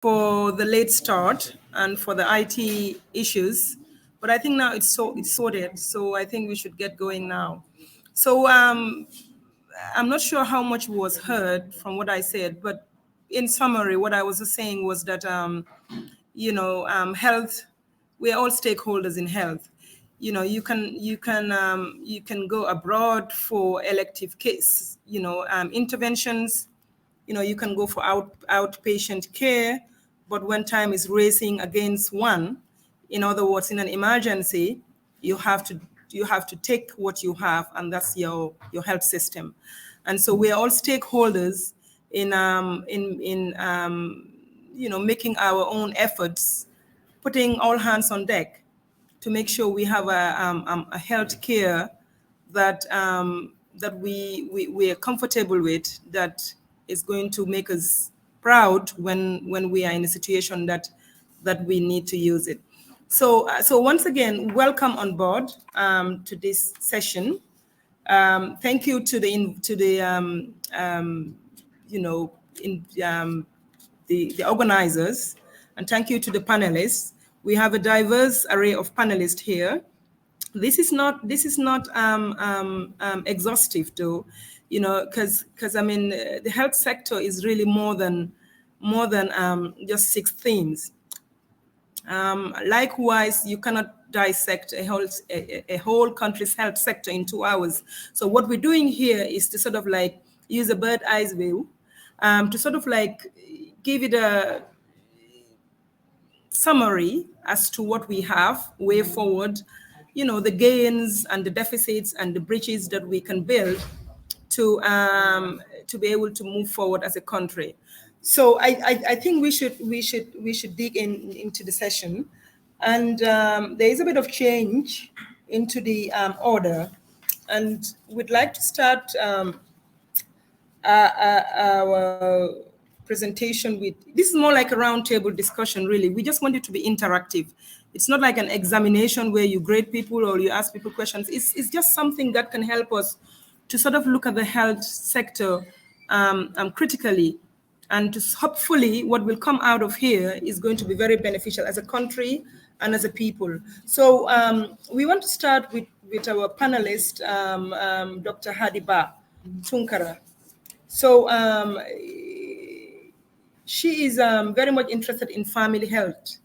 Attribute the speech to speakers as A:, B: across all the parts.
A: for the late start and for the IT issues, but I think now it's sorted. So I think we should get going now. So I'm not sure how much was heard from what I said, but in summary, what I was saying was that health. We are all stakeholders in health. You can go abroad for elective case, interventions. You can go for outpatient care, but when time is racing against one, in other words, in an emergency, you have to take what you have, and that's your health system. And so we are all stakeholders in making our own efforts, putting all hands on deck to make sure we have a health care that we are comfortable with, that is going to make us proud when we are in a situation that we need to use it. So once again, welcome on board to this session. Thank you to the organizers, and thank you to the panelists. We have a diverse array of panelists here. This is not exhaustive, though, because I mean the health sector is really more than just 6 themes. Likewise, you cannot dissect a whole country's health sector in 2 hours. So what we're doing here is to sort of like use a bird's eye view, to sort of like give it a summary as to what we have, way forward, the gains and the deficits and the bridges that we can build to be able to move forward as a country. So I think we should dig into the session, and there is a bit of change into the order, and we'd like to start our presentation with, this is more like a roundtable discussion, really. We just want it to be interactive. It's not like an examination where you grade people or you ask people questions. It's just something that can help us to sort of look at the health sector critically, and to hopefully what will come out of here is going to be very beneficial as a country and as a people. So we want to start with our panelist, Dr. Hadiba Tunkara. So she is very much interested in family health.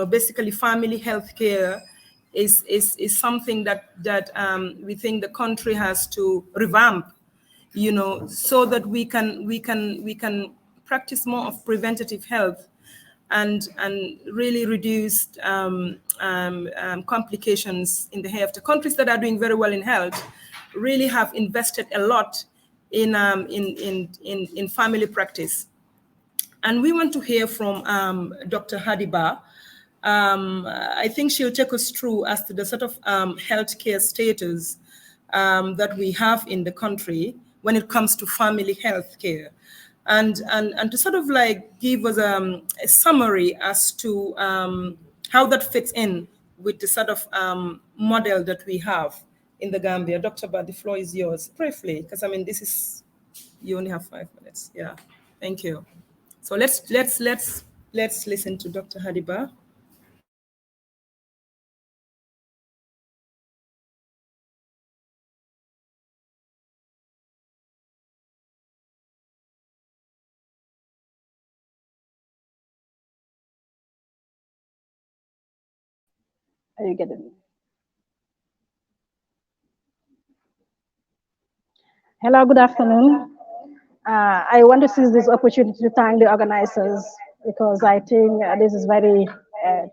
A: Basically family health care is something that we think the country has to revamp, so that we can practice more of preventative health and really reduce complications in the health. The countries that are doing very well in health really have invested a lot in family practice. And we want to hear from Dr. Hadiba. I think she'll take us through as to the sort of healthcare status that we have in the country when it comes to family health care, and to sort of like give us a summary as to how that fits in with the sort of model that we have in the Gambia. Dr. Ba, the floor is yours, briefly, because I mean you only have 5 minutes. Yeah, thank you. So let's listen to Dr. Hadiba.
B: Are you getting me? Hello, good afternoon. I want to seize this opportunity to thank the organizers, because I think this is very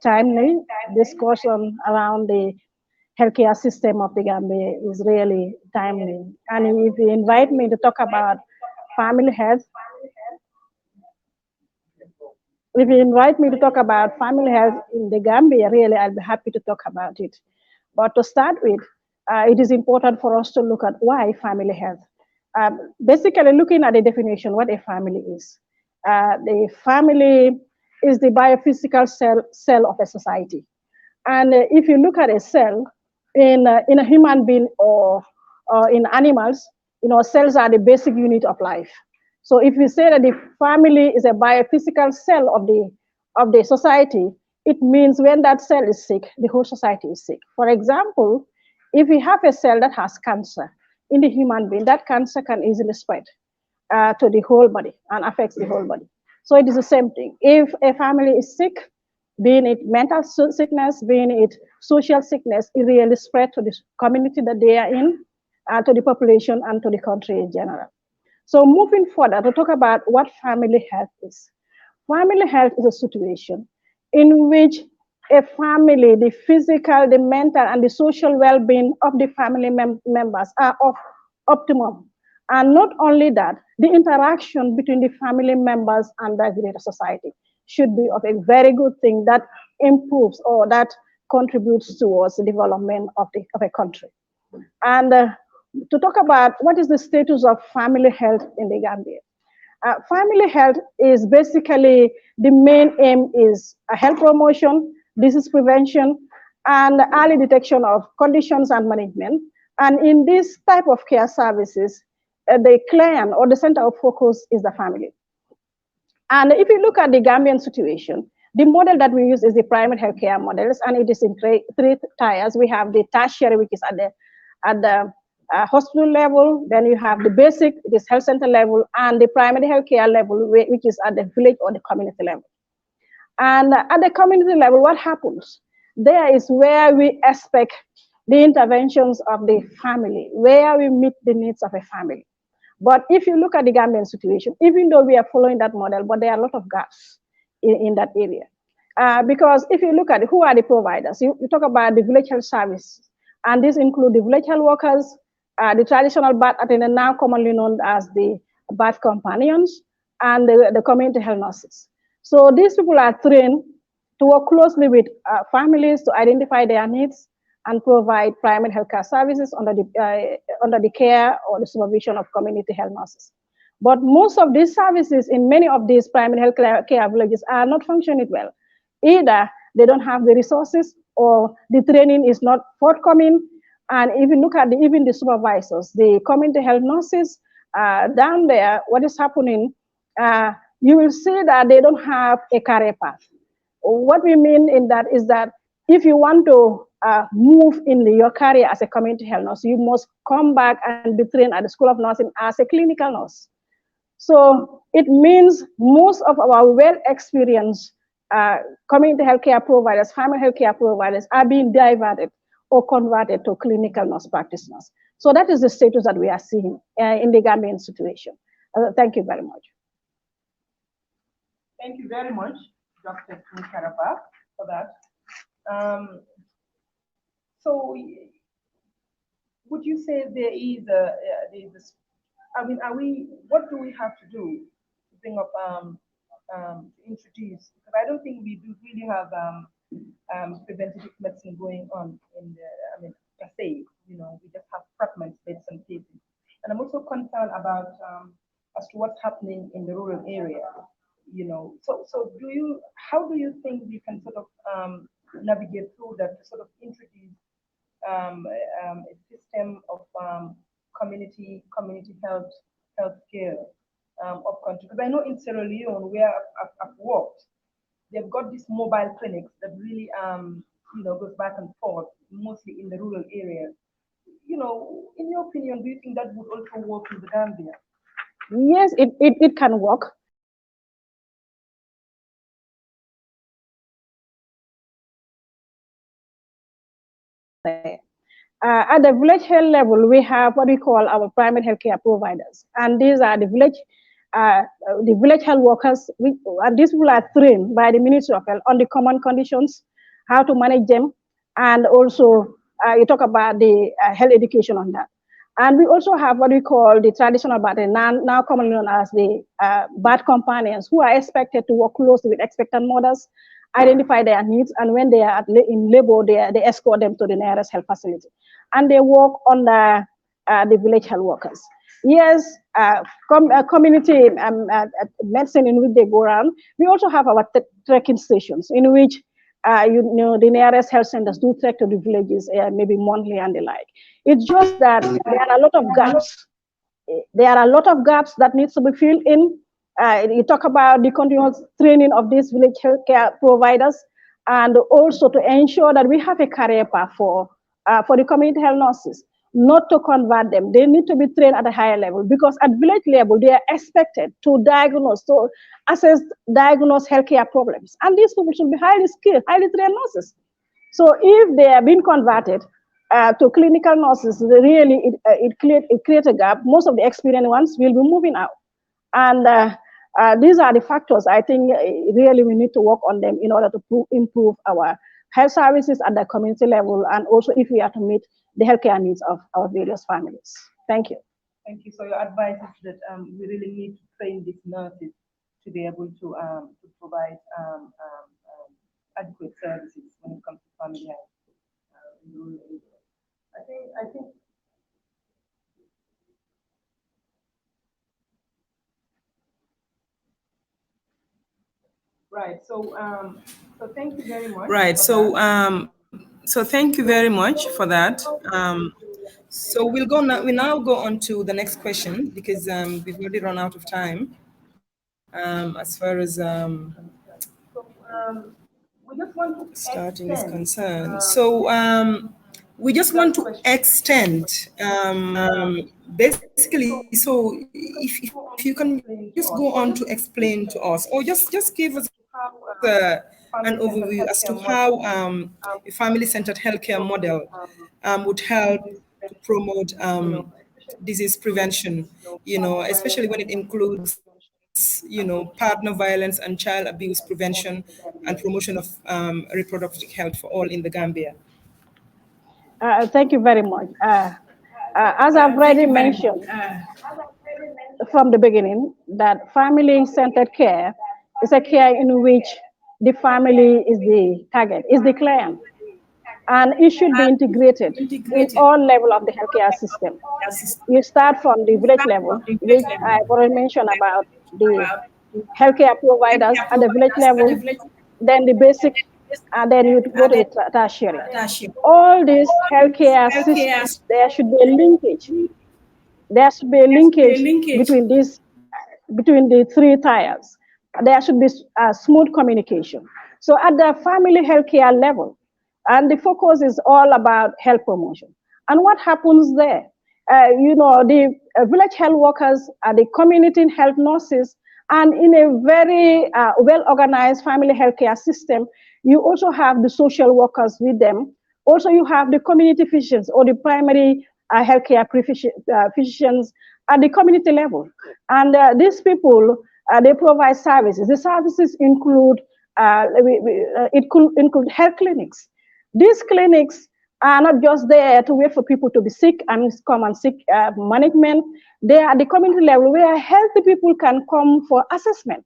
B: timely. Discussion around the healthcare system of the Gambia is really timely. And if you invite me to talk about family health, if you invite me to talk about family health in the Gambia, really, I'll be happy to talk about it. But to start with, it is important for us to look at why family health. Basically, looking at the definition, what a family is. The family is the biophysical cell of a society. And if you look at a cell in a human being or in animals, cells are the basic unit of life. So if we say that the family is a biophysical cell of the society, it means when that cell is sick, the whole society is sick. For example, if we have a cell that has cancer in the human being, that cancer can easily spread to the whole body and affects the whole body. So it is the same thing. If a family is sick, being it mental sickness, being it social sickness, it really spread to the community that they are in, to the population, and to the country in general. So moving further to talk about what family health is. Family health is a situation in which a family, the physical, the mental, and the social well-being of the family members are of optimum. And not only that, the interaction between the family members and the greater society should be of a very good thing that improves or that contributes towards the development of a country. And to talk about what is the status of family health in the Gambia. Family health is basically the main aim is health promotion, disease prevention, and early detection of conditions and management. And in this type of care services, the client or the center of focus is the family. And if you look at the Gambian situation, the model that we use is the primary healthcare models, and it is in three tiers. We have the tertiary, which is at the hospital level. Then you have the basic, this health center level, and the primary healthcare level, which is at the village or the community level. And at the community level, what happens? There is where we expect the interventions of the family, where we meet the needs of a family. But if you look at the Gambian situation, even though we are following that model, but there are a lot of gaps in that area. Because if you look at who are the providers, you talk about the village health service, and these include the village health workers, the traditional birth attendant, now commonly known as the birth companions, and the community health nurses. So these people are trained to work closely with families to identify their needs and provide primary healthcare services under the care or the supervision of community health nurses. But most of these services in many of these primary health care villages are not functioning well. Either they don't have the resources or the training is not forthcoming. And even look at even the supervisors, the community health nurses down there, what is happening, you will see that they don't have a career path. What we mean in that is that if you want to move in your career as a community health nurse, you must come back and be trained at the School of Nursing as a clinical nurse. So it means most of our well-experienced community healthcare providers, family healthcare providers are being diverted or converted to clinical nurse practitioners. So that is the status that we are seeing in the Gambian situation. Thank you very much.
A: Thank you very much, Dr. Karaba, for that. So, would you say there is I mean, what do we have to do to bring up, introduce? Because I don't think we do really have preventative medicine going on in the, per se, we just have fragments, bits and pieces. And I'm also concerned about as to what's happening in the rural area, So how do you think we can sort of navigate through that to sort of introduce a system of community health care up country? Because I know in Sierra Leone, where I've worked, they've got these mobile clinics that really goes back and forth, mostly in the rural areas. In your opinion, do you think that would also work in the Gambia?
B: Yes, it can work. At the village health level, we have what we call our primary healthcare providers, and these are the village health workers. And these people are trained by the Ministry of Health on the common conditions, how to manage them, and also you talk about the health education on that. And we also have what we call the traditional birth, now commonly known as the birth companions, who are expected to work closely with expectant mothers, identify their needs, and when they are in labor, they escort them to the nearest health facility. And they work under the village health workers. Yes, community medicine in which they go around. We also have our trekking stations in which the nearest health centers do trek to the villages, maybe monthly and the like. It's just that there are a lot of gaps there are a lot of gaps that needs to be filled in. You talk about the continuous training of these village healthcare providers, and also to ensure that we have a career path for the community health nurses, not to convert them. They need to be trained at a higher level, because at village level, they are expected to diagnose, to assess, diagnose healthcare problems. And these people should be highly skilled, highly trained nurses. So if they have been converted to clinical nurses, really it creates a gap. Most of the experienced ones will be moving out. And these are the factors I think really we need to work on them in order to improve our health services at the community level, and also if we are to meet the healthcare needs of our various families. Thank you.
A: Thank you. So your advice is that we really need to train these nurses to be able to provide adequate services when it comes to family health. I think. Right. So thank you very much. Right. So thank you very much for that. So we'll go now. We now go on to the next question, because we've already run out of time. As far as we just want to starting is concerned. So we just want to extend basically. So if you can just go on to explain to us, or just give us an overview as to how a family-centered healthcare model would help to promote disease prevention, especially when it includes, partner violence and child abuse prevention and promotion of reproductive health for all in the Gambia.
B: Thank you very much. As I've already mentioned from the beginning, that family-centered care is a care in which the family is the target, is the client, and it should be integrated in all level of the healthcare system. You start from the village level, which I've already mentioned about the healthcare providers at the village level, then the basic, and then you go to the tertiary. All these healthcare systems, there should be a linkage. There should be a linkage between the three tiers. There should be smooth communication. So at the family healthcare level, and the focus is all about health promotion. And what happens there? The village health workers are the community health nurses, and in a very well-organized family healthcare system, you also have the social workers with them. Also, you have the community physicians or the primary healthcare physicians at the community level. And these people, they provide services. The services include, it could include health clinics. These clinics are not just there to wait for people to be sick and come and seek management. They are at the community level where healthy people can come for assessment.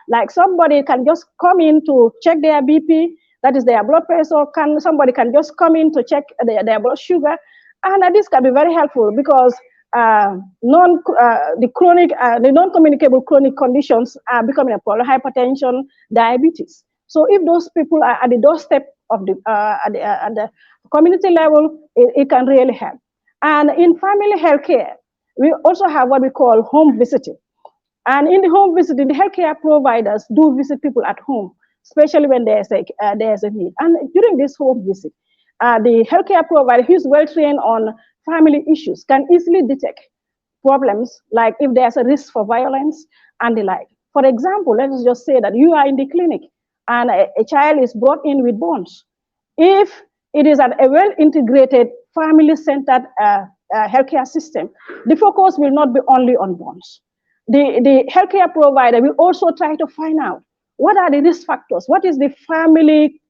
B: Like somebody can just come in to check their BP, that is their blood pressure, or somebody can just come in to check their blood sugar. And this can be very helpful, because the non-communicable chronic conditions are becoming a problem: hypertension, diabetes. So if those people are at the doorstep of at the community level, it can really help. And in family healthcare, we also have what we call home visiting. And in the home visiting, the healthcare providers do visit people at home, especially when there's a need. And during this home visit, the healthcare provider who's well trained on family issues can easily detect problems, like if there's a risk for violence and the like. For example, let us just say that you are in the clinic and a child is brought in with burns. If it is a well-integrated, family-centered healthcare system, the focus will not be only on burns. The healthcare provider will also try to find out what are the risk factors, what is the family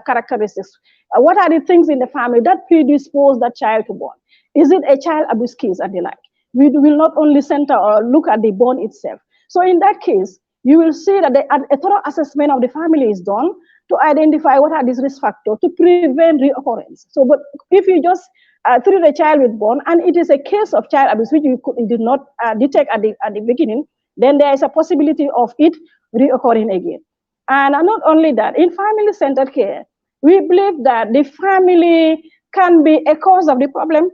B: characteristics, what are the things in the family that predispose that child to burn. Is it a child abuse case and the like? We will not only center or look at the burn itself. So in that case, you will see that a thorough assessment of the family is done to identify what are these risk factors to prevent reoccurrence. So, but if you just treat a child with burn and it is a case of child abuse which you did not detect at the beginning, then there is a possibility of it reoccurring again. And not only that, in family-centered care, we believe that the family can be a cause of the problem,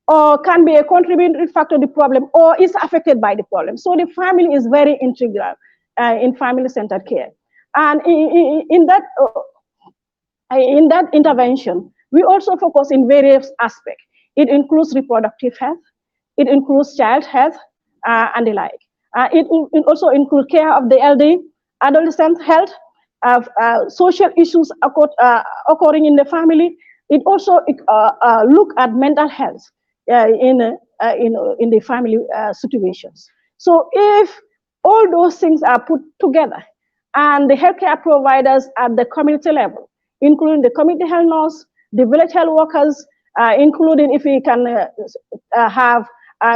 B: or can be a contributing factor to the problem, or is affected by the problem. So the family is very integral in family-centered care. And in that intervention, we also focus in various aspects. It includes reproductive health, it includes child health, and the like. It also includes care of the elderly, adolescent health, social issues occurring in the family. It also look at mental health in the family situations. So if all those things are put together, and the healthcare providers at the community level, including the community health nurse, the village health workers, including if we can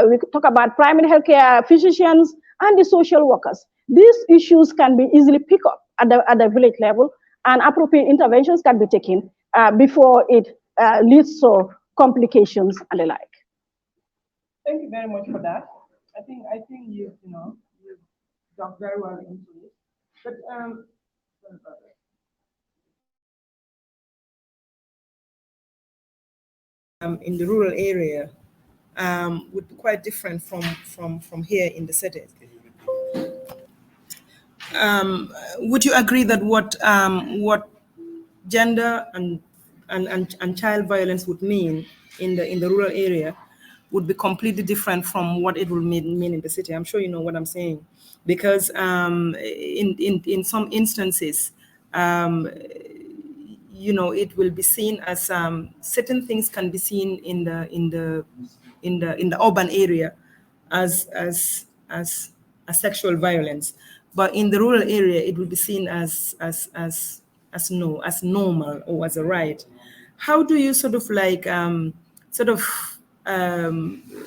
B: we talk about primary healthcare physicians and the social workers. These issues can be easily picked up at the village level, and appropriate interventions can be taken before it leads to complications and the like.
A: Thank you very much for that. I think you dug very well into it. But in the rural area would be quite different from here in the city. Would you agree that what gender and child violence would mean in the rural area would be completely different from what it will mean in the city? I'm sure you know what I'm saying, because in some instances, it will be seen as certain things can be seen in the urban area as sexual violence, but in the rural area it will be seen as normal or as a right. How do you sort of like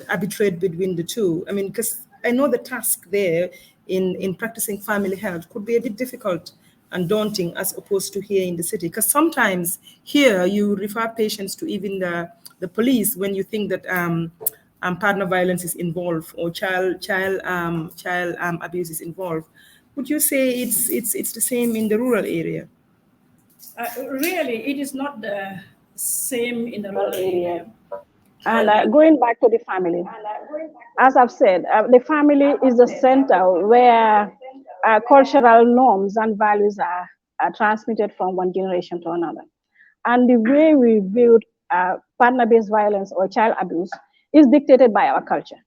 A: arbitrate between the two? I mean, because I know the task there in practicing family health could be a bit difficult and daunting as opposed to here in the city, because sometimes here you refer patients to even the police when you think that partner violence is involved or child abuse is involved. Would you say it's the same in the rural area?
C: Really, it is not the same in the rural area.
B: And going back to the family, as I've said, the family is the center where cultural norms and values are transmitted from one generation to another. And the way we viewed partner-based violence or child abuse is dictated by our culture.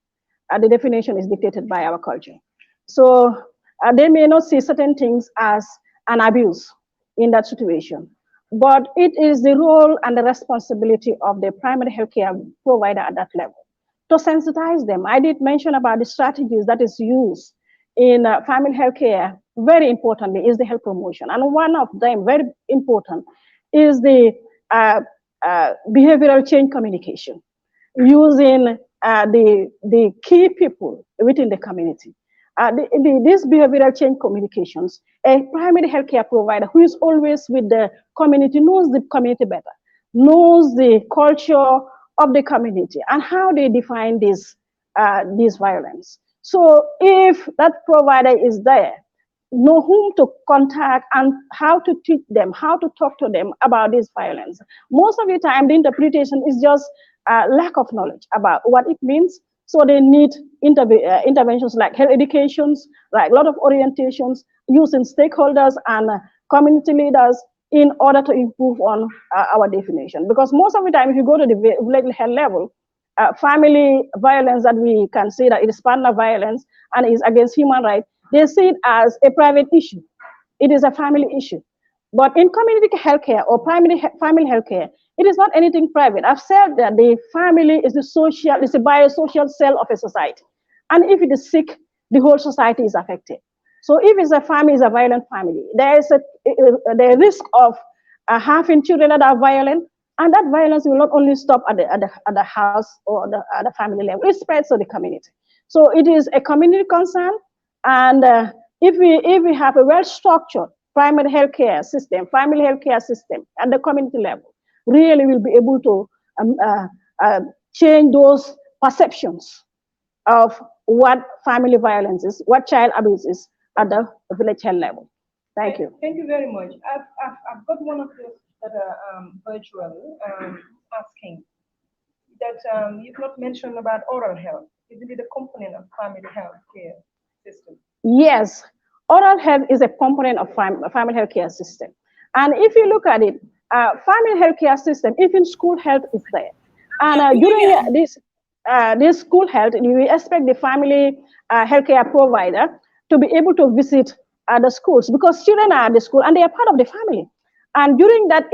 B: The definition is dictated by our culture. So they may not see certain things as an abuse in that situation, but it is the role and the responsibility of the primary healthcare provider at that level to sensitize them. I did mention about the strategies that is used in family healthcare. Very importantly is the health promotion, and one of them, very important, is the behavioral change communication, using the key people within the community. These behavioral change communications, a primary healthcare provider who is always with the community knows the community better, knows the culture of the community and how they define this violence. So if that provider is there, know whom to contact and how to teach them, how to talk to them about this violence. Most of the time, the interpretation is just lack of knowledge about what it means. So they need interventions like health educations, like a lot of orientations, using stakeholders and community leaders in order to improve on our definition. Because most of the time, if you go to the village health level, family violence that we consider it is partner violence and is against human rights, they see it as a private issue. It is a family issue. But in community healthcare or family healthcare, it is not anything private. I've said that the family is the biosocial cell of a society. And if it is sick, the whole society is affected. So if it's a family, it's a violent family, there is the risk of having children that are violent, and that violence will not only stop at the house or at the family level, it spreads to the community. So it is a community concern, and if we have a well-structured primary healthcare system, family healthcare system at the community level, really will be able to change those perceptions of what family violence is, what child abuse is at the village health level. Thank you.
A: Thank you very much. I've got one of those that are virtual asking that but you've not mentioned about oral health. Isn't it a component of family health care system?
B: Yes, oral health is a component of family health care system. And if you look at it, family health care system, even school health is there. And during this school health, we expect the family healthcare provider to be able to visit the schools because children are at the school and they are part of the family. And during that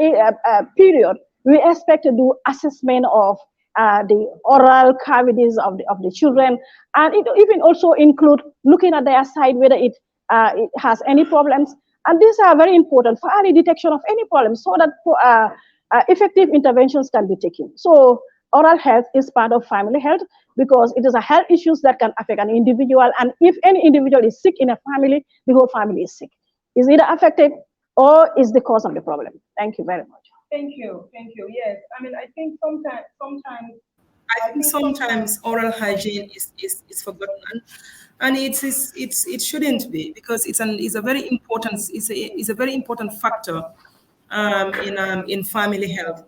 B: period, we expect to do assessment of the oral cavities of the children, and it even also include looking at their side whether it has any problems. And these are very important for early detection of any problems so that effective interventions can be taken. So oral health is part of family health because it is a health issues that can affect an individual. And if any individual is sick in a family, the whole family is sick. Is either affected or is the cause of the problem. Thank you very much.
A: Thank you. Yes, I mean, I think sometimes oral hygiene is forgotten, and it shouldn't be because it's a very important factor in family health.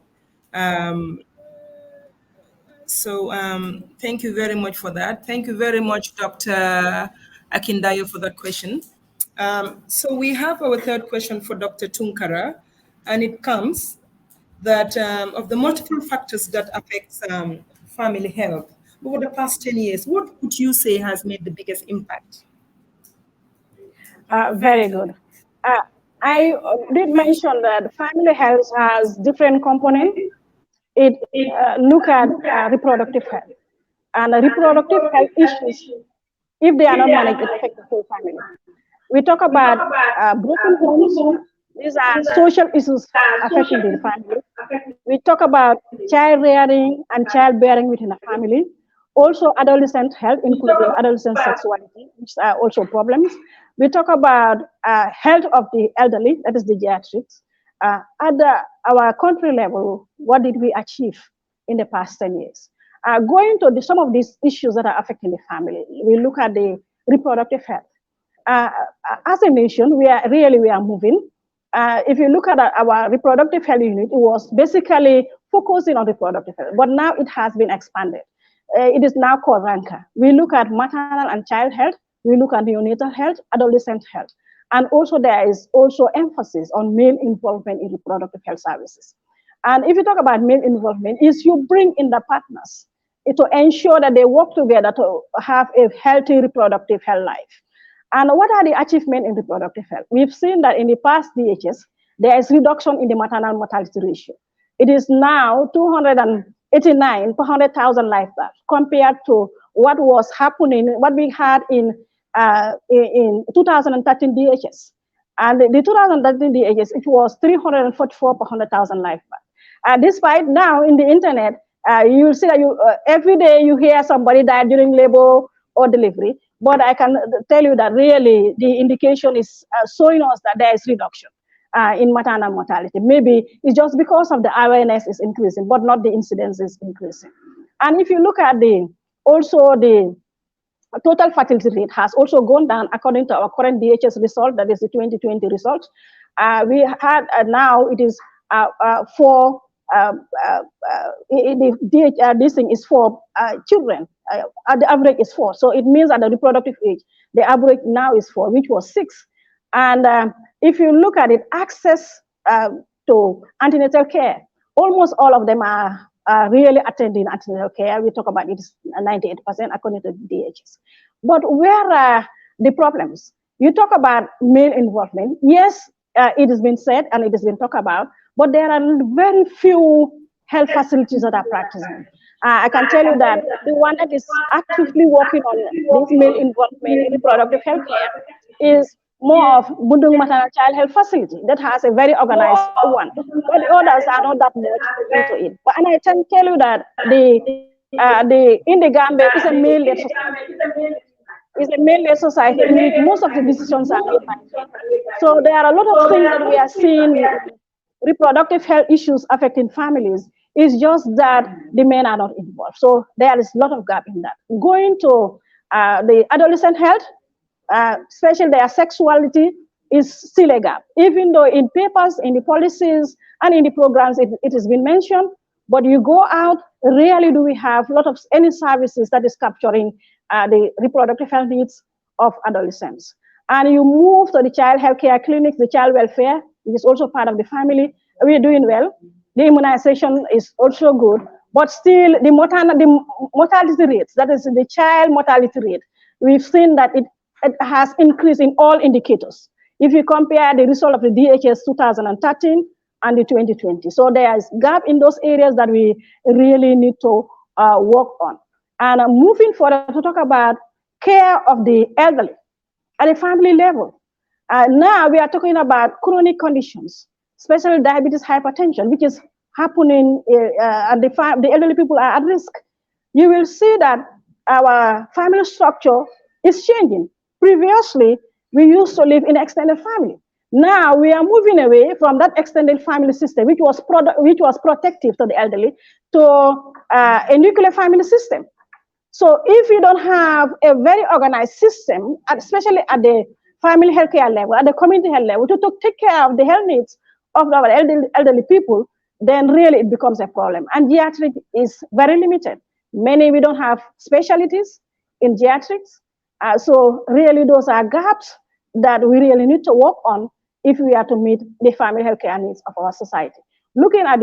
A: Thank you very much for that. Thank you very much, Dr. Akindayo, for that question. So we have our third question for Dr. Tunkara, and it comes that of the multiple factors that affect family health over the past 10 years, what would you say has made the biggest impact?
B: Very good. I did mention that family health has different components. It look at reproductive health. And reproductive health issues, if they are not managed, it affects the whole family. We talk about broken homes. These are social issues affecting the family. We talk about child rearing and childbearing within a family. Also, adolescent health, including adolescent sexuality, which are also problems. We talk about health of the elderly, that is the geriatrics. At our country level, what did we achieve in the past 10 years? Going to some of these issues that are affecting the family, we look at the reproductive health. As a nation, we are moving. If you look at our reproductive health unit, it was basically focusing on reproductive health, but now it has been expanded. It is now called RANCA. We look at maternal and child health, we look at neonatal health, adolescent health, and also there is also emphasis on male involvement in reproductive health services. And if you talk about male involvement, is you bring in the partners to ensure that they work together to have a healthy reproductive health life. And what are the achievements in reproductive health? We've seen that in the past DHS, there is reduction in the maternal mortality ratio. It is now 289 per 100,000 live births compared to what was happening, what we had in 2013 DHS. And the 2013 DHS, it was 344 per 100,000 live births. Despite now in the internet, you'll see that every day you hear somebody died during labor or delivery. But I can tell you that really the indication is showing us that there is reduction in maternal mortality. Maybe it's just because of the awareness is increasing, but not the incidence is increasing. And if you look at the total fertility rate has also gone down according to our current DHS result, that is the 2020 result. We had now it is this thing is for children. The average is 4. So it means at the reproductive age, the average now is 4, which was 6. And if you look at it, access to antenatal care, almost all of them are really attending antenatal care. We talk about it is 98% according to DHS. But where are the problems? You talk about male involvement. Yes, it has been said and it has been talked about, but there are very few health facilities that are practicing. I can tell you that the one that is actively working on this male involvement in reproductive health care is more of Bundung Maternal Child Health Facility that has a very organized one, but the others are not that much into it. And I can tell you that in the Gambia is a male-led society. It's a male-led society in which most of the decisions are made by men. So there are a lot of things that we are seeing reproductive health issues affecting families. It's just that the men are not involved. So there is a lot of gap in that. Going to the adolescent health, especially their sexuality, is still a gap. Even though in papers, in the policies, and in the programs, it has been mentioned, But you go out, rarely do we have a lot of any services that is capturing the reproductive health needs of adolescents. And you move to the child healthcare clinics, the child welfare, which is also part of the family. We're doing well. The immunization is also good, but still the mortality rates, that is the child mortality rate, we've seen that it has increased in all indicators. If you compare the result of the DHS 2013 and the 2020. So there is gap in those areas that we really need to work on. And moving forward to talk about care of the elderly at a family level. Now we are talking about chronic conditions, especially diabetes, hypertension, which is happening and the elderly people are at risk. You will see that our family structure is changing. Previously, we used to live in extended family. Now we are moving away from that extended family system, which was protective to the elderly, to a nuclear family system. So if you don't have a very organized system, especially at the family healthcare level, at the community health level, to take care of the health needs of our elderly people, then really it becomes a problem. And geriatrics is very limited. We don't have specialties in geriatrics. So really those are gaps that we really need to work on if we are to meet the family healthcare needs of our society. Looking at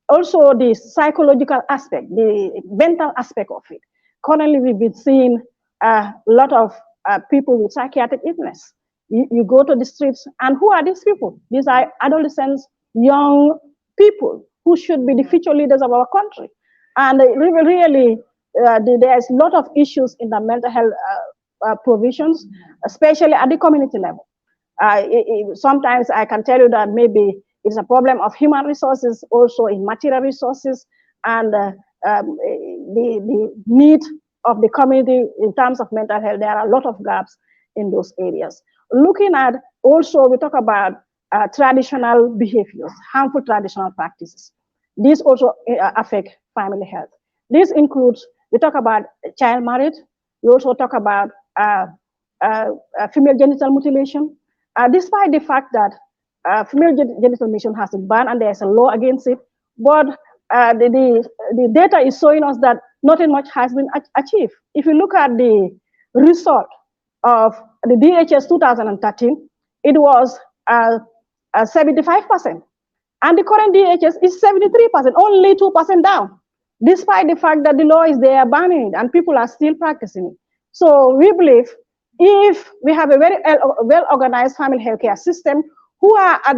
B: also the psychological aspect, the mental aspect of it. Currently, we've been seeing a lot of people with psychiatric illness. You go to the streets, and who are these people? These are adolescents, young people who should be the future leaders of our country. And really, there's a lot of issues in the mental health provisions, especially at the community level. Sometimes I can tell you that maybe it's a problem of human resources, also in material resources, and the need of the community in terms of mental health. There are a lot of gaps in those areas. Looking at also, we talk about traditional behaviors, harmful traditional practices. These also affect family health. This includes, we talk about child marriage. We also talk about female genital mutilation. Despite the fact that female genital mutilation has been banned and there's a law against it, but the data is showing us that nothing much has been achieved. If you look at the result of the DHS 2013, it was 75%. And the current DHS is 73%, only 2% down, despite the fact that the law is there banning it and people are still practicing it. So we believe if we have a very well-organized family healthcare system who are at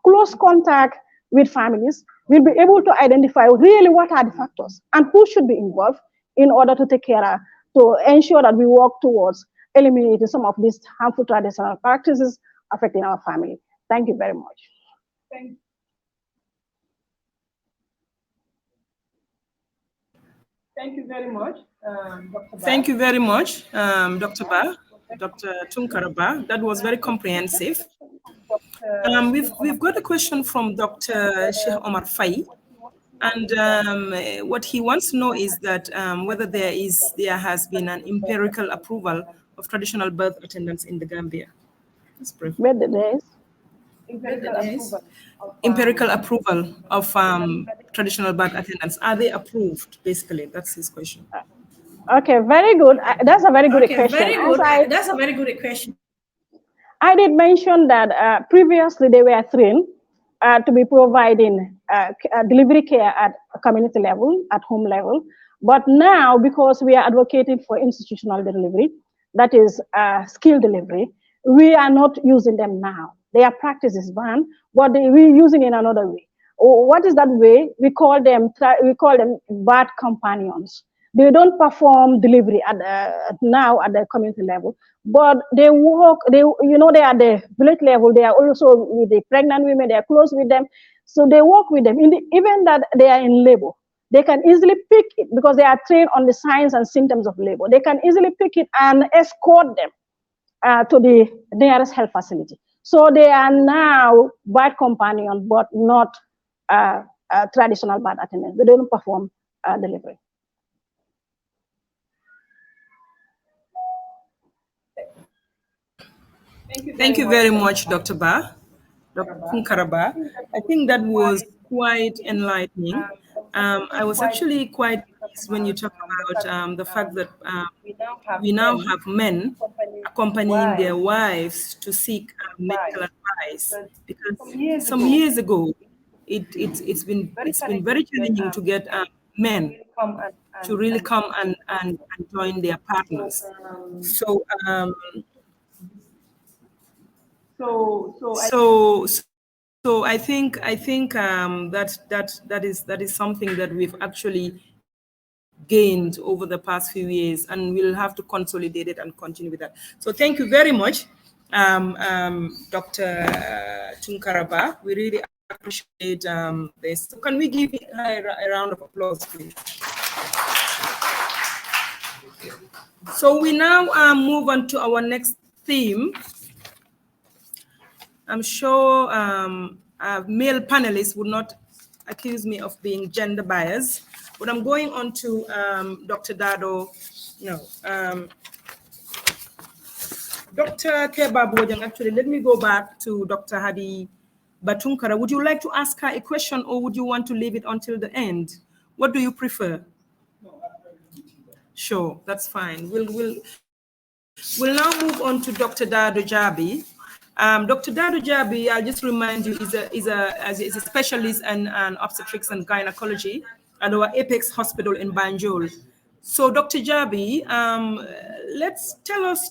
B: close contact with families, we'll be able to identify really what are the factors and who should be involved in order to take care of, to ensure that we work towards eliminating some of these harmful traditional practices affecting our family. Thank you very much.
A: Thank you very much, Dr. Ba. Thank you very much, Dr. Ba, Dr. Tunkara Ba. That was very comprehensive. We've got a question from Dr. Sheikh Omar Faye, and what he wants to know is that whether there has been an empirical approval of traditional birth attendants in the Gambia.
B: Whether there is
A: empirical approval of traditional birth attendants. Are they approved? Basically, that's his question.
B: Okay, very good. That's a very good question.
C: Very good. That's a very good question.
B: I did mention that previously they were trained to be providing delivery care at a community level, at home level. But now, because we are advocating for institutional delivery, that is skill delivery, we are not using them now. Their practice is banned, but we're using it in another way. What is that way? We call them birth companions. They don't perform delivery now at the community level, but they work. They are the village level. They are also with the pregnant women. They are close with them, so they work with them. In the event that they are in labor, they can easily pick it because they are trained on the signs and symptoms of labor. They can easily pick it and escort them to the nearest health facility. So they are now birth companions, but not traditional birth attendants. They don't perform delivery.
A: Thank you very much, Dr. Ba, Dr. Kunkaraba. I think that was quite enlightening. I was actually quite pleased when you talk about the fact that we now have men accompanying their wives to seek medical advice, because some years ago it's been very challenging to get men to really come and join their partners. So so so I think that is something that we've actually gained over the past few years, and we'll have to consolidate it and continue with that. So thank you very much, Dr. Tunkaraba. We really appreciate this. So can we give a round of applause, please? So we now move on to our next theme. I'm sure male panelists would not accuse me of being gender biased, but I'm going on to Dr. Dado. No, Dr. Keba Bojang, actually, let me go back to Dr. Hadi Batunkara. Would you like to ask her a question, or would you want to leave it until the end? What do you prefer? Sure, that's fine. We'll now move on to Dr. Dado Jabi. Dr. Dado Jabi, I'll just remind you, is a specialist in obstetrics and gynecology at our Apex Hospital in Banjul. So, Dr. Jabi,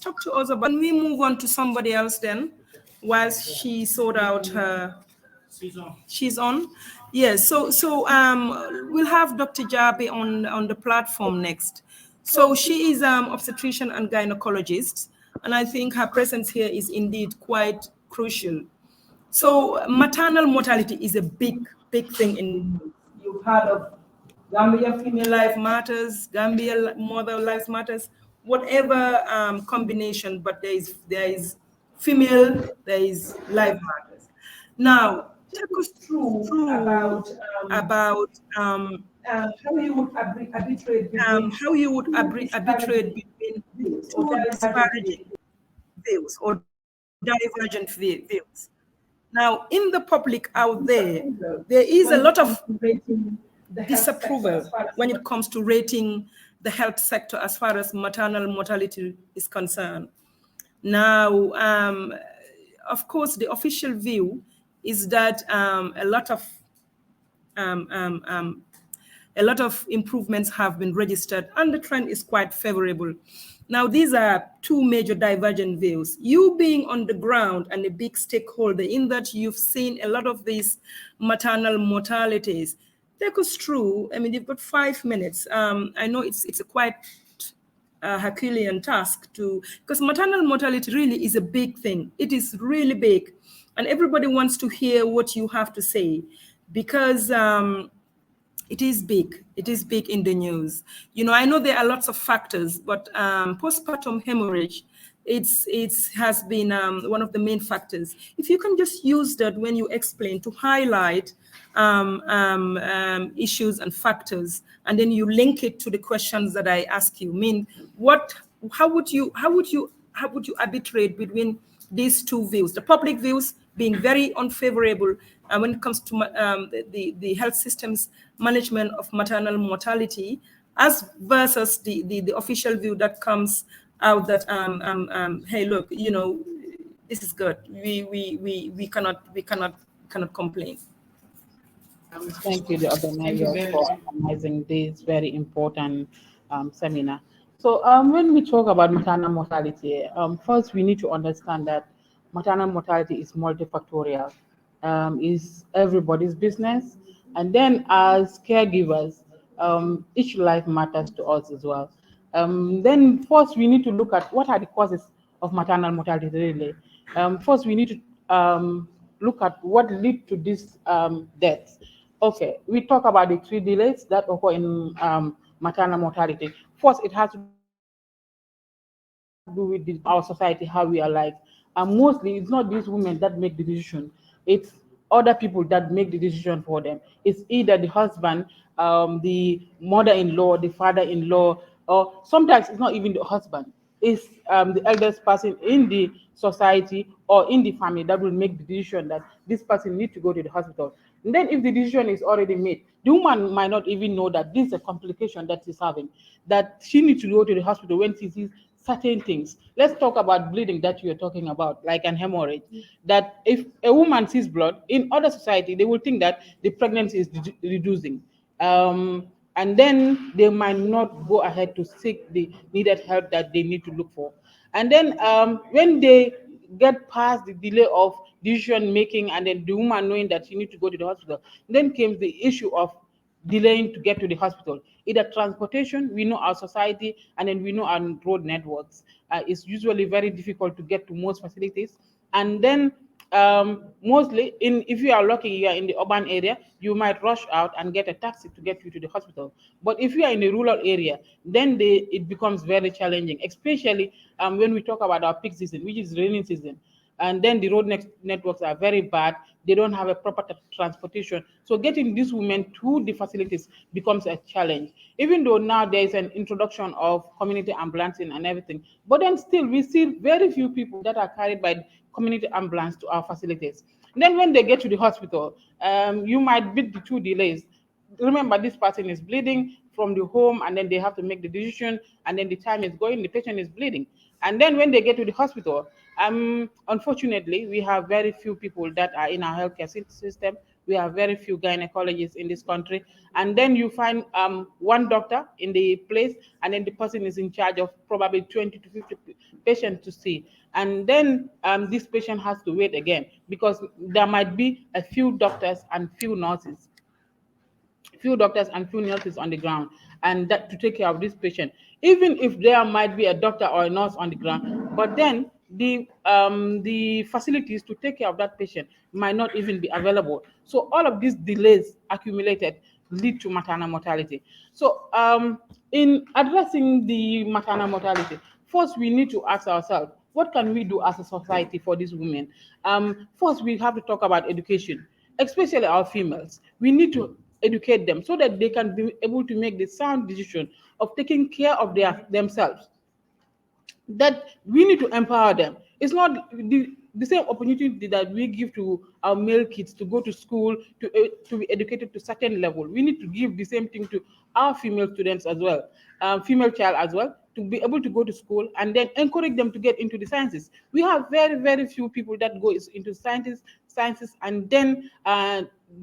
A: talk to us about. Can we move on to somebody else then, whilst she sort out her? She's on. Yes. So we'll have Dr. Jabi on the platform next. So she is obstetrician and gynecologist, and I think her presence here is indeed quite crucial. So maternal mortality is a big thing. You've heard of Gambia Female Life Matters, Gambia Mother Life Matters, whatever combination, but there is female, there is life matters. Now, take us through about how you would arbitrate between two disparaging views or divergent views. Now, in the public out there is a lot of disapproval when it comes to rating the health sector as far as maternal mortality is concerned. Now, of course, the official view is that a lot of improvements have been registered, and the trend is quite favorable. Now, these are two major divergent views. You being on the ground and a big stakeholder in that you've seen a lot of these maternal mortalities, take us through. I mean, you've got 5 minutes. I know it's a quite Herculean task because maternal mortality really is a big thing. It is really big, and everybody wants to hear what you have to say, because it is big. It is big in the news. You know, I know there are lots of factors, but postpartum hemorrhage, it has been one of the main factors. If you can just use that when you explain to highlight issues and factors, and then you link it to the questions that I ask you. I mean, how would you arbitrate between these two views? The public views being very unfavorable when it comes to the health system's management of maternal mortality, as versus the official view that comes out that hey, look, you know, this is good. We cannot complain.
D: Thank you, the organizer, for organizing this very important seminar. So when we talk about maternal mortality, first we need to understand that maternal mortality is multifactorial, is everybody's business, and then as caregivers, each life matters to us as well. Then first we need to look at what are the causes of maternal mortality really. First we need to look at what lead to this deaths. Okay, we talk about the 3 delays that occur in maternal mortality. First, it has to do with our society, how we are like. And mostly, it's not these women that make the decision. It's other people that make the decision for them. It's either the husband, the mother-in-law, the father-in-law, or sometimes it's not even the husband. is the eldest person in the society or in the family that will make the decision that this person needs to go to the hospital. And then if the decision is already made, the woman might not even know that this is a complication that she's having, that she needs to go to the hospital when she sees certain things. Let's talk about bleeding that you're talking about, like an hemorrhage. That if a woman sees blood in other society, they will think that the pregnancy is reducing. And then they might not go ahead to seek the needed help that they need to look for. And then when they get past the delay of decision making, and then the woman knowing that she needs to go to the hospital, then came the issue of delaying to get to the hospital. Either transportation, we know our society, and then we know our road networks. It's usually very difficult to get to most facilities. And then mostly, if you are lucky, you are in the urban area, you might rush out and get a taxi to get you to the hospital. But if you are in a rural area, then it becomes very challenging, especially when we talk about our peak season, which is rainy season. And then the road networks are very bad. They don't have a proper transportation. So getting these women to the facilities becomes a challenge. Even though now there is an introduction of community ambulancing and everything, but then still we see very few people that are carried by community ambulance to our facilities. And then when they get to the hospital, you might beat the two delays. Remember, this person is bleeding from the home, and then they have to make the decision, and then the time is going, the patient is bleeding. And then when they get to the hospital, unfortunately, we have very few people that are in our healthcare system. We have very few gynecologists in this country. And then you find one doctor in the place, and then the person is in charge of probably 20 to 50 patients to see. And then this patient has to wait again because there might be a few doctors and few nurses on the ground, and that to take care of this patient. Even if there might be a doctor or a nurse on the ground, but then the facilities to take care of that patient might not even be available. So all of these delays accumulated lead to maternal mortality. So in addressing the maternal mortality, first we need to ask ourselves, what can we do as a society for these women? First, we have to talk about education, especially our females. We need to educate them so that they can be able to make the sound decision of taking care of themselves. That we need to empower them. It's not the same opportunity that we give to our male kids to go to school, to be educated to certain level. We need to give the same thing to our female students as well, female child as well, to be able to go to school and then encourage them to get into the sciences. We have very, very few people that go into sciences and then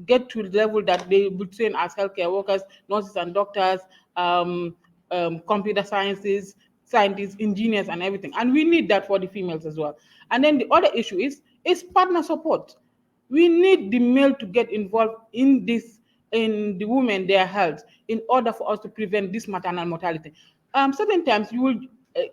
D: get to the level that they would train as healthcare workers, nurses and doctors, computer sciences, scientists, engineers, and everything. And we need that for the females as well. And then the other issue is partner support. We need the male to get involved in this, in the women, their health, in order for us to prevent this maternal mortality. Certain times you will,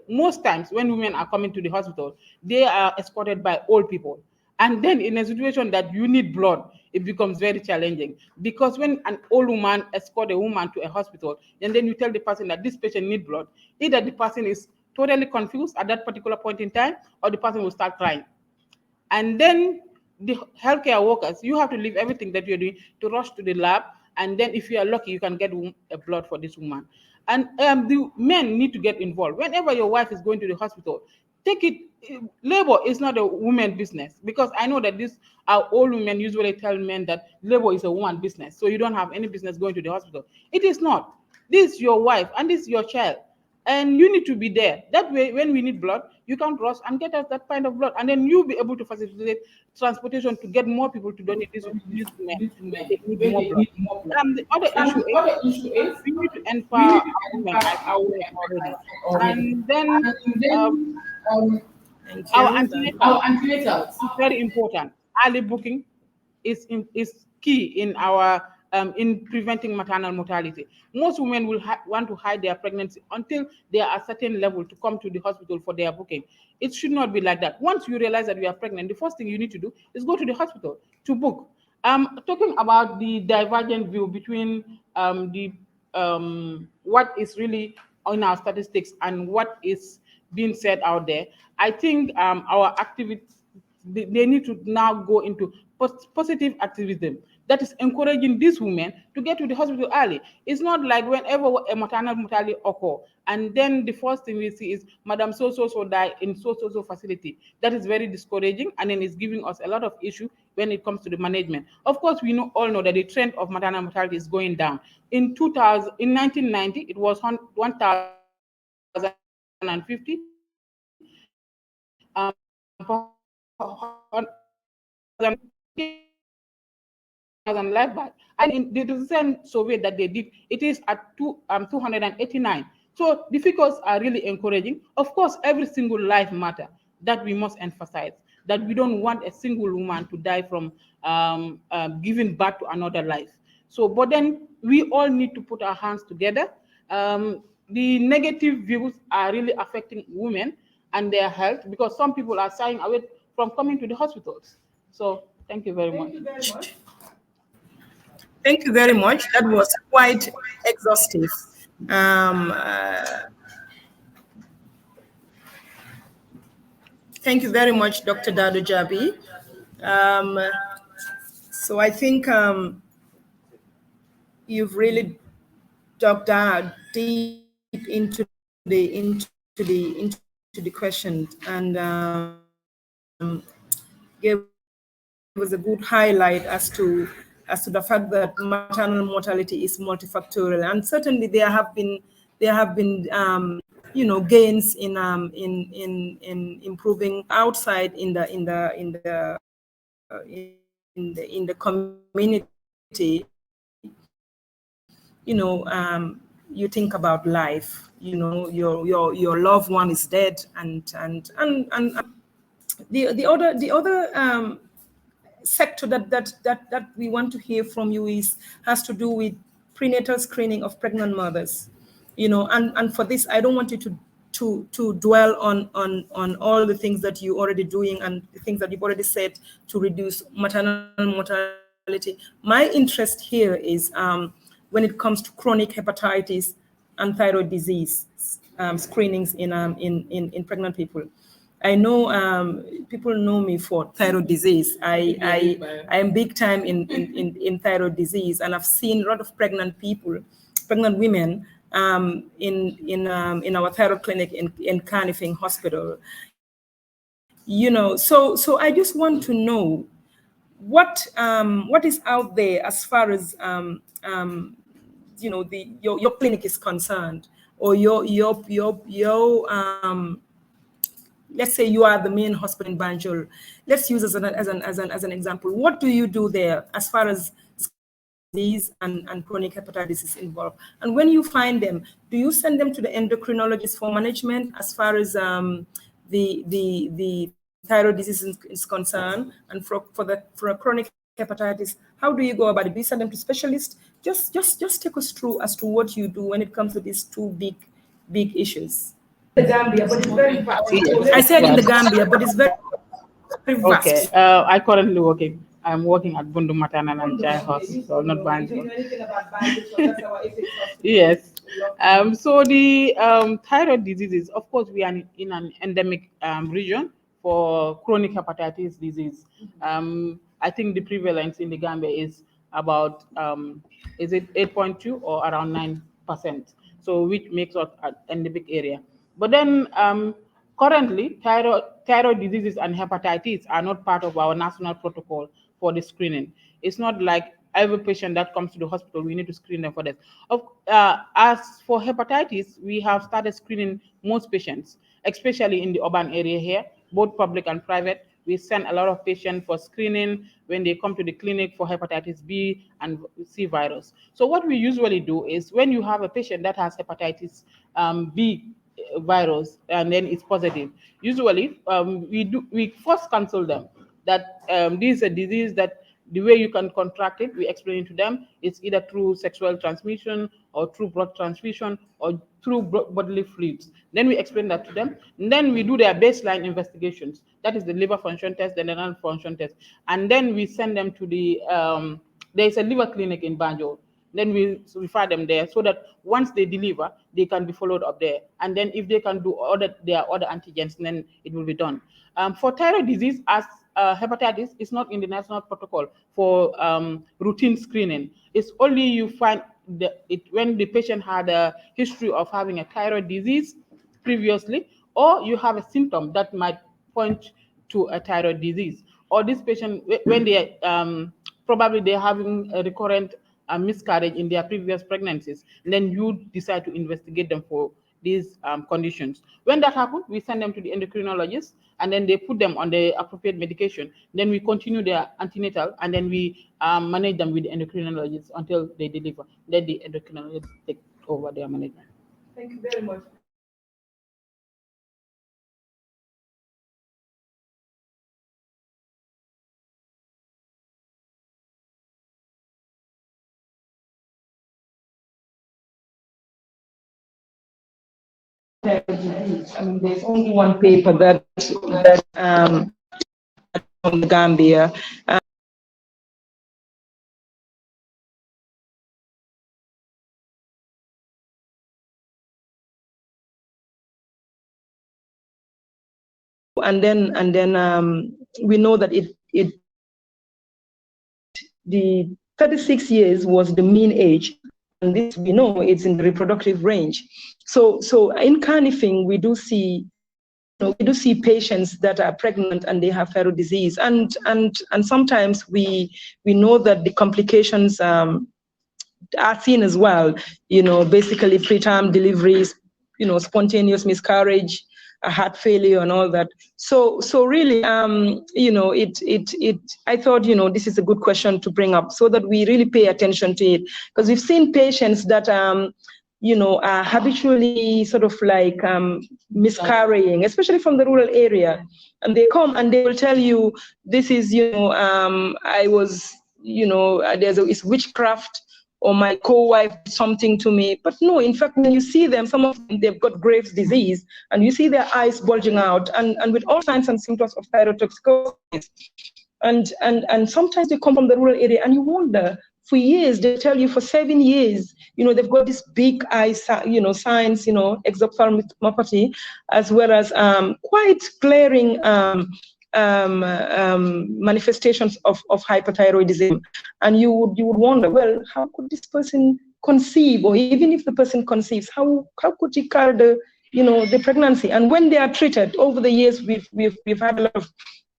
D: most times when women are coming to the hospital, they are escorted by old people. And then in a situation that you need blood, it becomes very challenging, because when an old woman escorts a woman to a hospital and then you tell the person that this patient needs blood, either the person is totally confused at that particular point in time, or the person will start crying. And then the healthcare workers, you have to leave everything that you're doing to rush to the lab. And then if you are lucky, you can get a blood for this woman. And the men need to get involved. Whenever your wife is going to the hospital, take it. Labor is not a woman business, because I know that our old women usually tell men that labor is a woman business, so you don't have any business going to the hospital. It is not. This is your wife and this is your child, and you need to be there. That way, when we need blood, you can rush and get us that kind of blood, and then you'll be able to facilitate transportation to get more people to donate this women. They need more blood. The other issue is we need to empower women, and then our antenatal is very important. Early booking is key in our in preventing maternal mortality. Most women will want to hide their pregnancy until they are at a certain level to come to the hospital for their booking. It should not be like that. Once you realize that you are pregnant, the first thing you need to do is go to the hospital to book. Talking about the divergent view between what is really in our statistics and what is being said out there, I think our activities, they need to now go into positive activism that is encouraging these women to get to the hospital early. It's not like whenever a maternal mortality occurs, and then the first thing we see is Madam so die in so facility. That is very discouraging, and then it's giving us a lot of issue when it comes to the management. Of course, we all know that the trend of maternal mortality is going down. In 1990, it was 1,050 life back. And in the recent survey that they did, it is at 289. So the figures are really encouraging. Of course, every single life matter, that we must emphasize, that we don't want a single woman to die from giving birth to another life. So, but then we all need to put our hands together. The negative views are really affecting women and their health, because some people are shying away from coming to the hospitals. So thank you very much.
A: Thank you very much. That was quite exhaustive. Thank you very much, Dr. Dado Jabi. So I think you've really dug down deep into the question, and gave us a good highlight as to the fact that maternal mortality is multifactorial, and certainly there have been gains in improving outside in the community. You think about life. Your loved one is dead, and the other sector that we want to hear from you has to do with prenatal screening of pregnant mothers. And for this, I don't want you to dwell on all the things that you're already doing and the things that you've already said to reduce maternal mortality. My interest here is when it comes to chronic hepatitis and thyroid disease screenings in pregnant people. I know people know me for thyroid disease. I am big time in thyroid disease, and I've seen a lot of pregnant women in our thyroid clinic in Carnifing Hospital. So I just want to know what is out there as far as your clinic is concerned, or your let's say you are the main hospital in Banjul. Let's use as an example. What do you do there as far as disease and chronic hepatitis is involved? And when you find them, do you send them to the endocrinologist for management as far as the thyroid disease is concerned? And for a chronic hepatitis, how do you go about it? Do you send them to specialists? Just take us through as to what you do when it comes to these two big issues. The Gambia, but it's very vast. I said in the Gambia, but it's very vast.
D: Okay, I currently working. I'm working at Bundu Maternal and Child Hospital, not Banjul. Yes. So the thyroid diseases, of course, we are in an endemic region for chronic hepatitis disease. I think the prevalence in the Gambia is about is it 8.2 or around 9%? So which makes us an endemic area. But then currently, thyroid diseases and hepatitis are not part of our national protocol for the screening. It's not like every patient that comes to the hospital, we need to screen them for that. As for hepatitis, we have started screening most patients, especially in the urban area here, both public and private. We send a lot of patients for screening when they come to the clinic for hepatitis B and C virus. So what we usually do is when you have a patient that has hepatitis B virus and then it's positive, usually we first counsel them that this is a disease that the way you can contract it, we explain to them, it's either through sexual transmission or through blood transfusion or through bodily fluids. Then we explain that to them. And then we do their baseline investigations. That is the liver function test, the renal function test. And then we send them to the, there's a liver clinic in Banjul. Then we refer them there so that once they deliver, they can be followed up there. And then if they can do their other antigens, then it will be done. For thyroid disease, as hepatitis is not in the national protocol for routine screening. It's only you find when the patient had a history of having a thyroid disease previously, or you have a symptom that might point to a thyroid disease, or this patient, when they probably they're having a recurrent miscarriage in their previous pregnancies, and then you decide to investigate them for these conditions. When that happens, we send them to the endocrinologist, and then they put them on the appropriate medication. Then we continue their antenatal, and then we manage them with the endocrinologist until they deliver. Then the endocrinologist take over their management.
A: Thank you very much.
E: I mean, there's only one paper that from Gambia. And then we know that the 36 years was the mean age, and this we know it's in the reproductive range. So in carnifing we do see patients that are pregnant and they have thyroid disease, and sometimes we know that the complications are seen as well. Basically preterm deliveries, spontaneous miscarriage, heart failure, and all that. So really, I thought, this is a good question to bring up so that we really pay attention to it, because we've seen patients that are habitually sort of like miscarrying, especially from the rural area, and they come and they will tell you, this is, I was, it's witchcraft, or my co-wife did something to me. But no, in fact, when you see them, some of them, they've got Graves' disease, and you see their eyes bulging out, and with all signs and symptoms of thyrotoxicosis. And sometimes they come from the rural area, and you wonder, for years, they tell you for 7 years, they've got this big eye, signs, exophthalmopathy, as well as quite glaring manifestations of hyperthyroidism. And you would wonder, well, how could this person conceive? Or even if the person conceives, how could he carry the pregnancy? And when they are treated over the years, we've had a lot of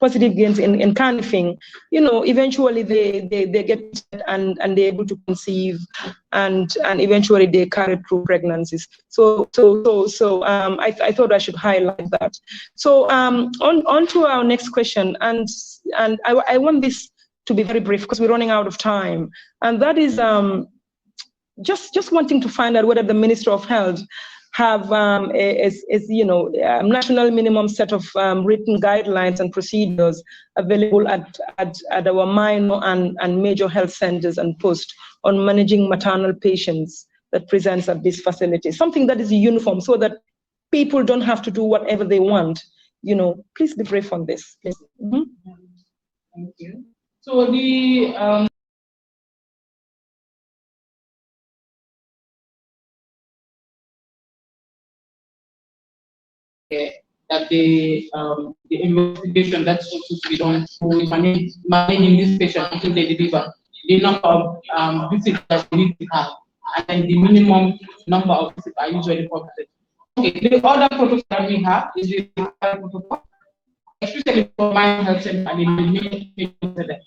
E: positive gains in carnifing. Eventually they get and they're able to conceive, and eventually they carry through pregnancies. So I thought I should highlight that. So on to our next question, and I want this to be very brief because we're running out of time, and that is just wanting to find out whether the Minister of Health have a national minimum set of written guidelines and procedures available at our minor and major health centers and posts on managing maternal patients that presents at this facility. Something that is uniform so that people don't have to do whatever they want. Please be brief on this. Please. Mm-hmm.
D: Thank you. So the that the investigation that's supposed to be done for managing this patient until they deliver, the number of visits that they need to have, and then the minimum number of visits are usually reported. Okay, the other protocol that we have is the protocol, especially for my health center and in the main center.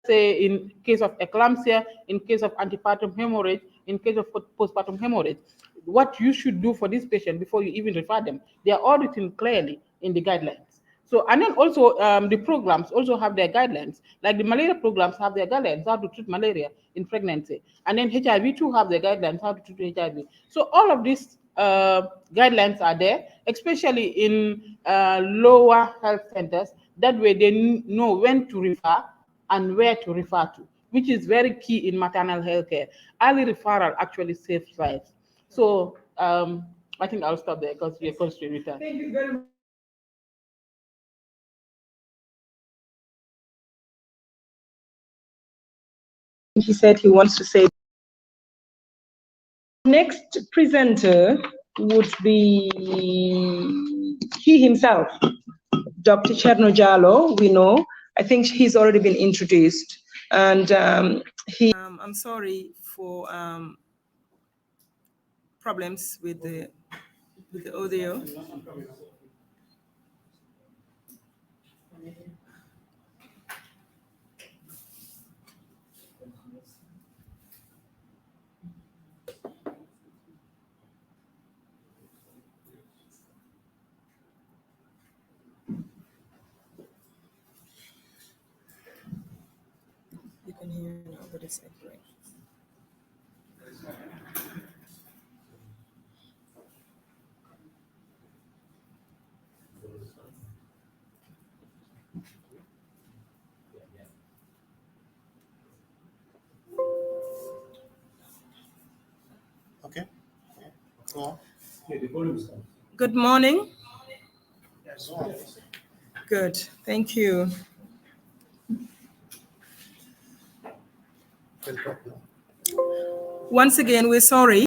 D: Say in case of eclampsia, in case of antepartum hemorrhage, in case of postpartum hemorrhage, what you should do for this patient before you even refer them. They are all written clearly in the guidelines. So, and then also the programs also have their guidelines. Like the malaria programs have their guidelines how to treat malaria in pregnancy, and then HIV too have their guidelines how to treat HIV. So all of these guidelines are there, especially in lower health centers. That way they know when to refer and where to refer to, which is very key in maternal health care. Early referral actually saves lives. So I think I'll stop there because we're close to return.
E: Thank you very much. He said he wants to say. Next presenter would be he himself, Dr. Cherno Jallo. We know. I think he's already been introduced, and he.
A: I'm sorry for problems with the audio. You can hear now, but it's echoing.
F: Okay. Go on.
A: Good morning. Good, thank you. Once again, we're sorry.